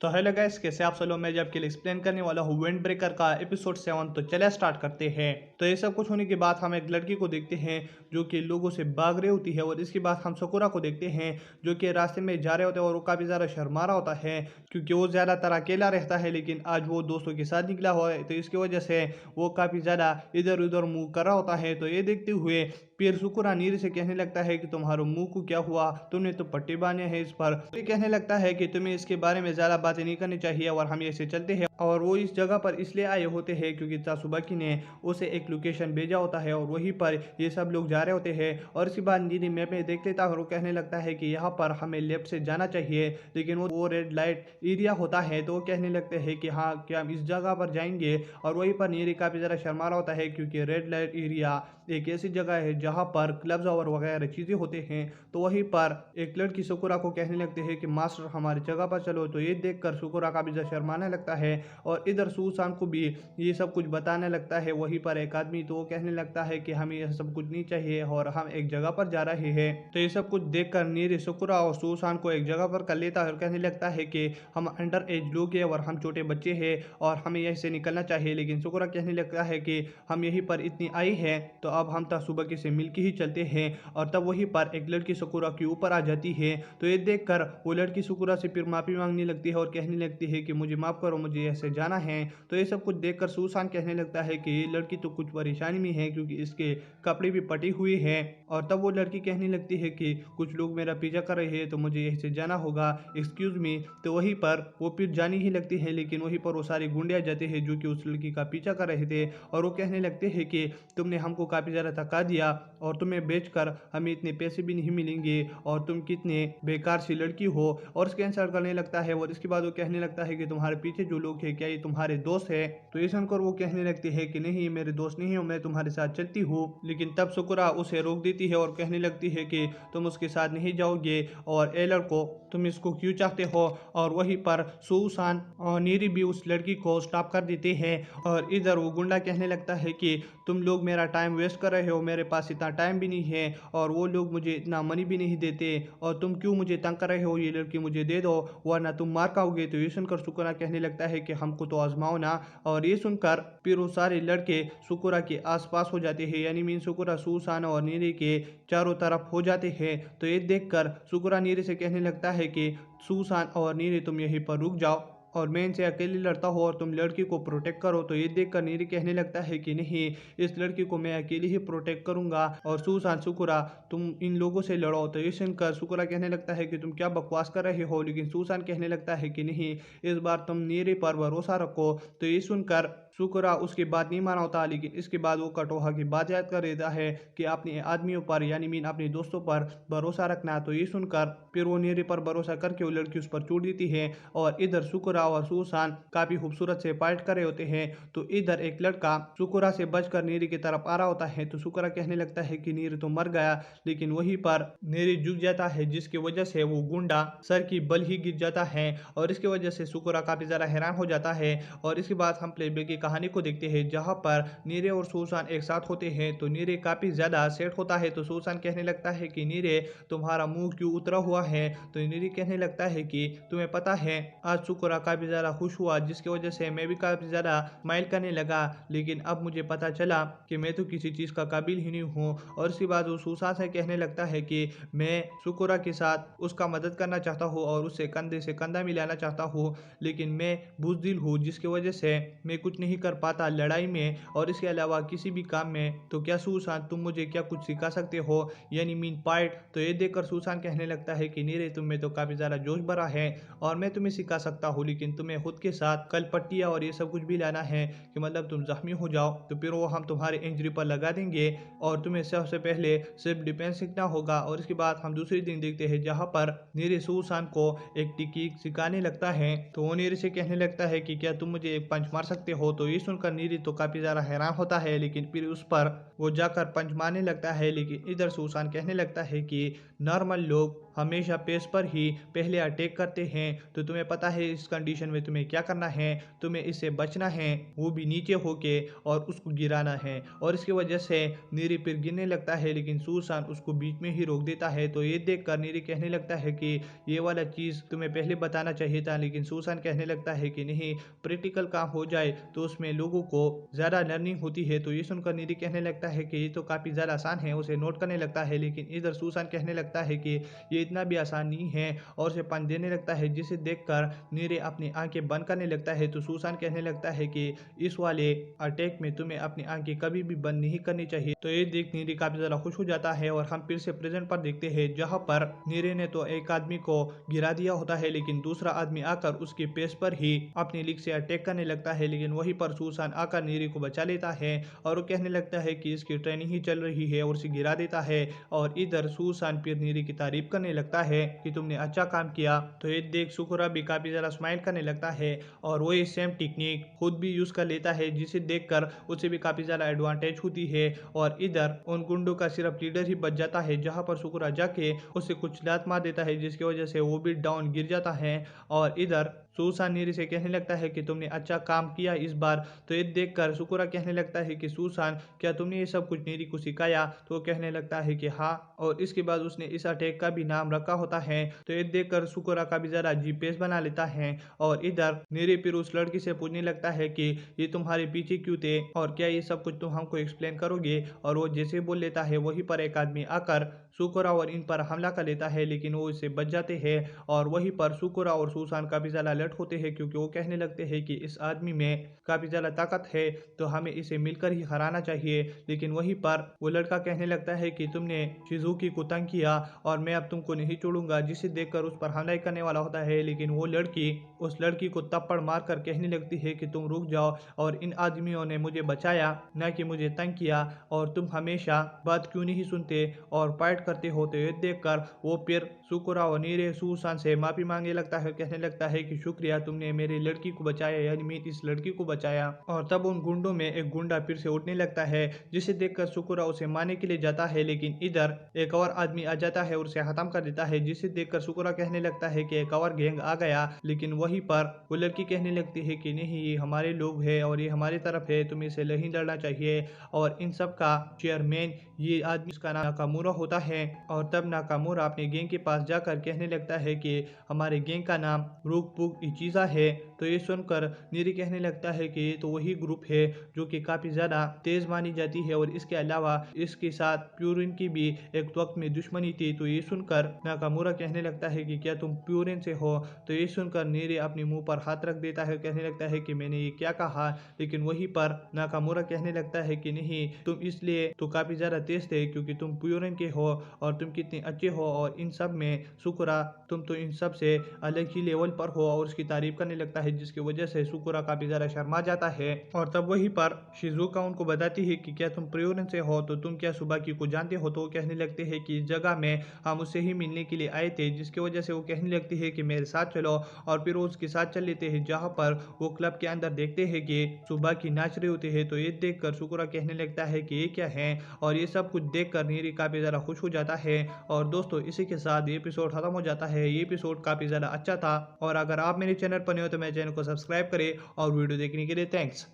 तो hello guys, कैसे आप सब लोग। मैं जब के लिए एक्सप्लेन करने वाला हूँ विंड ब्रेकर का एपिसोड 7। तो चले स्टार्ट करते हैं। तो ये सब कुछ होने के बाद हम एक लड़की को देखते हैं जो कि लोगों से भाग रही होती है, और इसके बाद हम सकुरा को देखते हैं जो कि रास्ते में जा रहे होते हैं और वो काफ़ी ज़्यादा शर्मा रहा होता है क्योंकि वो ज़्यादातर अकेला रहता है, लेकिन आज वो दोस्तों के साथ निकला हुआ है। तो इसकी वजह से वो काफ़ी ज़्यादा इधर उधर मुँह कर रहा होता है। तो ये देखते हुए फिर सुकुरा नीर से कहने लगता है कि तुम्हारे मुंह को क्या हुआ, तुमने तो पट्टी बांधे हैं इस पर। तो ये कहने लगता है कि तुम्हें इसके बारे में ज़्यादा बातें नहीं करनी चाहिए और हम ऐसे चलते हैं। और वो इस जगह पर इसलिए आए होते हैं क्योंकि तासुबाकी ने उसे एक लोकेशन भेजा होता है और वहीं पर ये सब लोग जा रहे होते हैं। और इसके बाद नीरी मैप में देख लेता है और वो कहने लगता है कि यहाँ पर हमें लेफ्ट से जाना चाहिए, लेकिन वो रेड लाइट एरिया होता है। तो वो कहने लगते हैं कि हाँ, क्या हम इस जगह पर जाएंगे। और वहीं पर नीरी काफ़ी ज़्यादा शर्मा रहा होता है क्योंकि रेड लाइट एरिया एक ऐसी जगह है जहाँ पर क्लब्स और वगैरह चीज़ें होते हैं। तो वहीं पर एक लड़की सुकुरा को कहने लगते हैं कि मास्टर हमारी जगह पर चलो। तो ये देखकर सुकुरा का भी शर्माने लगता है और इधर सुसान को भी ये सब कुछ बताने लगता है। वहीं पर एक आदमी तो वो कहने लगता है कि हमें यह सब कुछ नहीं चाहिए और हम एक जगह पर जा रहे हैं। तो ये सब कुछ देखकर नीरी सुकुरा और सुसान को एक जगह पर कर लेता है और कहने लगता है कि हम अंडर एज लोग हैं और हम छोटे बच्चे हैं और हमें यहीं से निकलना चाहिए। लेकिन सुकुरा कहने लगता है कि हम यहीं पर इतनी आई है तो अब हम तासुबाकी से मिलके ही चलते हैं। और तब वहीं पर एक लड़की सुकुरा के ऊपर आ जाती है। तो ये देखकर वो लड़की सुकुरा से फिर माफी मांगने लगती है और कहने लगती है कि मुझे माफ करो, मुझे ऐसे जाना है। तो ये सब कुछ देखकर सुसान कहने लगता है कि ये लड़की तो कुछ परेशानी में है क्योंकि इसके कपड़े भी पटी हुई है। और तब वो लड़की कहने लगती है कि कुछ लोग मेरा पीछा कर रहे हैं तो मुझे यहीं से जाना होगा, एक्सक्यूज मी। तो वहीं पर वो फिर जानी ही लगती है, लेकिन वहीं पर वो सारे गुंडे आ जाते हैं जो कि उस लड़की का पीछा कर रहे थे। और वो कहने लगते हैं कि तुमने हमको काफ़ी ज़्यादा थका दिया और तुम्हें बेचकर हमें इतने पैसे भी नहीं मिलेंगे और तुम कितने बेकार सी लड़की हो। और उसके आंसर करने लगता है और इसके बाद वो कहने लगता है कि तुम्हारे पीछे जो लोग हैं क्या ये तुम्हारे दोस्त है। तो ये सुनकर वो कहने लगती है कि नहीं, मेरे दोस्त नहीं हो, मैं तुम्हारे साथ चलती हूँ। लेकिन तब सुकुरा उसे रोक देती है और कहने लगती है कि तुम उसके साथ नहीं जाओगे और ए लड़को तुम इसको क्यों चाहते हो। और वहीं पर सुसान और नीरी भी उस लड़की को स्टॉप कर देते हैं। और इधर वो गुंडा कहने लगता है कि तुम लोग मेरा टाइम वेस्ट कर रहे हो, मेरे पास इतना टाइम भी नहीं है और वो लोग मुझे इतना मनी भी नहीं देते और तुम क्यों मुझे तंग कर रहे हो, ये लड़की मुझे दे दो वरना तुम मार खाओगे। तो ये सुनकर सुकुरा कहने लगता है कि हमको तो आजमाओ ना। और ये सुनकर फिर वो सारे लड़के सुकुरा के आसपास हो जाते हैं, यानी मीन सुकुरा सुसान और नीरी के चारों तरफ हो जाते हैं। तो ये देखकर सुकुरा नीरी से कहने लगता है कि सुसान और नीरी तुम यहीं पर रुक जाओ और मैं इनसे अकेले लड़ता हूँ और तुम लड़की को प्रोटेक्ट करो। तो ये देखकर नीरी कहने लगता है कि नहीं, इस लड़की को मैं अकेले ही प्रोटेक्ट करूंगा और सुसान सुकुरा तुम इन लोगों से लड़ो। तो ये सुनकर सुकुरा कहने लगता है कि तुम क्या बकवास कर रहे हो, लेकिन सुसान कहने लगता है कि नहीं, इस बार तुम नीरी पर भरोसा रखो। तो ये सुनकर सुकुरा उसकी बात नहीं माना होता, लेकिन इसके बाद वो कटोहा की बात याद कर देता है कि अपने आदमियों पर यानी मीन अपने दोस्तों पर भरोसा रखना। तो ये सुनकर फिर वो नीरी पर भरोसा करके वो लड़की उस पर छूट देती है। और इधर सुकुरा और सुसान काफी खूबसूरत से फाइट कर रहे होते हैं। तो इधर एक लड़का सुकुरा से बचकर नीरी की तरफ आ रहा होता है। तो सुकुरा कहने लगता है कि नीरी तो मर गया, लेकिन वहीं पर नीरी झुक जाता है जिसकी वजह से वो गुंडा सर की बल ही गिर जाता है। और इसकी वजह से सुकुरा काफी ज्यादा हैरान हो जाता है। और इसके बाद हम प्लेबैक की कहानी को देखते हैं जहां पर नीरे और सुसान एक साथ होते हैं। तो नीरे काफी ज्यादा सेट होता है। तो सुसान कहने लगता है कि नीरे तुम्हारा मुंह क्यों उतरा हुआ है। तो नीरे कहने लगता है कि तुम्हें पता है आज सुकुरा काफी ज्यादा खुश हुआ जिसकी वजह से मैं भी काफी ज्यादा स्माइल करने लगा, लेकिन अब मुझे पता चला कि मैं तो किसी चीज का काबिल ही नहीं हूँ। और इसके बाद वो सुसान से कहने लगता है कि मैं सुकुरा के साथ उसका मदद करना चाहता हूँ और उससे कंधे से कंधा मिलाना चाहता हूँ, लेकिन मैं बुज़दिल हूँ जिसकी वजह से मैं कुछ नहीं कर पाता लड़ाई में और इसके अलावा किसी भी काम में। तो क्या सुसान तुम मुझे क्या कुछ सिखा सकते हो, यानी मीन पाइट। तो ये देखकर सुसान कहने लगता है कि नीरे तुम में तो काफ़ी ज़्यादा जोश भरा है और मैं तुम्हें सिखा सकता हूँ, लेकिन तुम्हें खुद के साथ कल पट्टियाँ और ये सब कुछ भी लाना है कि मतलब तुम जख्मी हो जाओ तो फिर वो हम तुम्हारे इंजरी पर लगा देंगे और तुम्हें सबसे पहले सिर्फ डिफेंस सीखना होगा। और इसके बाद हम दूसरे दिन देखते हैं जहाँ पर नीरे सुसान को एक टेक्निक सिखाने लगता है। तो वो नीरे से कहने लगता है कि क्या तुम मुझे एक पंच मार सकते हो। तो ये सुनकर नीरे तो काफी ज्यादा हैरान होता है, लेकिन फिर उस पर वो जाकर पंच मारने लगता है। लेकिन इधर सुसान कहने लगता है कि नॉर्मल लोग हमेशा पेस पर ही पहले अटैक करते हैं। तो तुम्हें पता है इस कंडीशन में तुम्हें क्या करना है, तुम्हें इससे बचना है, वो भी नीचे होके, और उसको गिराना है। और इसकी वजह से नीरी फिर गिरने लगता है, लेकिन सूसान उसको बीच में ही रोक देता है। तो ये देखकर नीरी कहने लगता है कि ये वाला चीज़ तुम्हें पहले बताना चाहिए था, लेकिन सूसान कहने लगता है कि नहीं, प्रैक्टिकल काम हो जाए तो उसमें लोगों को ज़्यादा लर्निंग होती है। तो ये सुनकर नीरी कहने लगता है कि ये तो काफ़ी ज़्यादा आसान है, उसे नोट करने लगता है। लेकिन इधर सूसान कहने लगता है कि ये इतना भी आसान नहीं है, और उसे पंच देने लगता है, जिसे देखकर नीरे अपनी आंखें बंद करने लगता है। तो सूसान कहने लगता है कि इस वाले अटैक में तुम्हें अपनी आंखें कभी भी बंद नहीं करनी चाहिए। तो ये देख नीरे काफी ज्यादा खुश हो जाता है, और हम फिर से प्रेजेंट पर देखते हैं, जहां पर नीरे ने तो एक आदमी को गिरा दिया होता है, लेकिन दूसरा आदमी आकर उसके पेस पर ही अपनी लीक से अटैक करने लगता है। लेकिन वहीं पर सूसान आकर नीरे को बचा लेता है, और वो कहने लगता है कि इसकी ट्रेनिंग ही चल रही है, और उसे गिरा देता है। और इधर सूसान फिर नीरे की तारीफ करने लगता है कि तुमने अच्छा काम किया। तो ये देख सुकुरा भी काफी ज्यादा स्माइल करने लगता है, और वो ये सेम टेक्निक खुद भी यूज कर लेता है, जिसे देखकर उसे भी काफी ज्यादा एडवांटेज होती है। और इधर उन गुंडों का सिर्फ लीडर ही बच जाता है, जहां पर सुकुरा जाके उसे कुछ लात मार देता है, जिसकी वजह से वो भी डाउन गिर जाता है। और इधर सूसान नीरी से कहने लगता है कि तुमने अच्छा काम किया इस बार। तो ये देखकर सुकुरा कहने लगता है कि सूसान, क्या तुमने ये सब कुछ नीरी को सिखाया? तो वो कहने लगता है कि हाँ, और इसके बाद उसने इस अटैक का भी नाम रखा होता है। तो ये देखकर सुकुरा का भी जरा जीपीएस बना लेता है, और इधर नीरी फिर उस लड़की से पूछने लगता है कि ये तुम्हारे पीछे क्यों थे, और क्या ये सब कुछ तुम हमको एक्सप्लेन करोगे? और वो जैसे बोल लेता है, वहीं पर एक आदमी आकर सुकुरा और इन पर हमला कर लेता है, लेकिन वो इससे बच जाते हैं। और वहीं पर सुकुरा और सूसान काफी ज्यादा अलर्ट होते हैं, क्योंकि वो कहने लगते हैं कि इस आदमी में काफी ज्यादा ताकत है, तो हमें इसे मिलकर ही हराना चाहिए। लेकिन वहीं पर वो लड़का कहने लगता है कि तुमने शिजुकी को तंग किया, और मैं अब तुमको नहीं छोड़ूंगा, जिसे देखकर उस पर हमला करने वाला होता है। लेकिन वो लड़की उस लड़की को थप्पड़ मारकर कहने लगती है कि तुम रुक जाओ, और इन आदमियों ने मुझे बचाया, न कि मुझे तंग किया, और तुम हमेशा बात क्यों नहीं सुनते और फाइट करते होते। ये देखकर वो फिर सुकुरा और नीरे सूसान से माफी मांगने लगता है, कहने लगता है कि शुक्रिया, तुमने मेरी लड़की को बचाया, यानी मैं इस लड़की को बचाया। और तब उन गुंडों में एक गुंडा फिर से उठने लगता है, जिसे देखकर सुकुरा उसे मारने के लिए जाता है, लेकिन इधर एक और आदमी आ जाता है और उसे खत्म कर देता है, जिसे देखकर सुकुरा कहने लगता है कि एक और गैंग आ गया। लेकिन वहीं पर वो लड़की कहने लगती है कि नहीं, ये हमारे लोग हैं और ये हमारी तरफ है, तुम्हें इसे नहीं लड़ना चाहिए। और इन सब का चेयरमैन ये आदमी, इसका नाम नाकामुरा होता है। और तब नाकामुरा अपने गैंग के पास जाकर कहने लगता है कि हमारे गैंग का नाम रुकपुक इचिजा है। तो ये सुनकर नीरी कहने लगता है कि ये तो वही ग्रुप है जो कि काफी ज्यादा तेज मानी जाती है, और इसके अलावा इसके साथ प्यूरिन की भी एक वक्त में दुश्मनी थी। तो ये सुनकर नाकामुरा कहने लगता है कि क्या तुम प्यूरिन से हो? तो ये सुनकर नीरी अपने मुंह पर हाथ रख देता है, कहने लगता है कि मैंने ये क्या कहा? लेकिन वहीं पर नाकामुरा कहने लगता है कि नहीं, तुम इसलिए तो काफी ज्यादा तेज थे क्योंकि तुम प्यूरिन के हो, और तुम कितने अच्छे हो, और इन सब में सुकुरा तुम तो इन सब से अलग ही लेवल पर हो। और उसकी तारीफ करने लगता है, जिसकी वजह से सुकुरा काफी ज्यादा शर्मा जाता है। और तब वहीं पर शिजुका उनको बताती है कि क्या तुम प्यूरिन से हो? तो तुम क्या सुबाकी को जानते हो? तो वो कहने लगते हैं कि इस जगह में हम उससे ही मिलने के लिए आए थे, जिसकी वजह से वो कहने लगती है कि मेरे साथ चलो। और फिर वो उसके साथ चल लेते हैं, जहाँ पर वो क्लब के अंदर देखते हैं कि सुबाकी नाच रहे होते हैं। तो ये देखकर सुकुरा कहने लगता है कि ये क्या है, और ये सब कुछ देखकर नीरी काफी ज्यादा खुश हो जाता है। और दोस्तों, इसी के साथ ये एपिसोड खत्म हो जाता है। ये एपिसोड काफी ज्यादा अच्छा था, और अगर आप मेरे चैनल पर नए हो तो मेरे चैनल को सब्सक्राइब करें, और वीडियो देखने के लिए थैंक्स।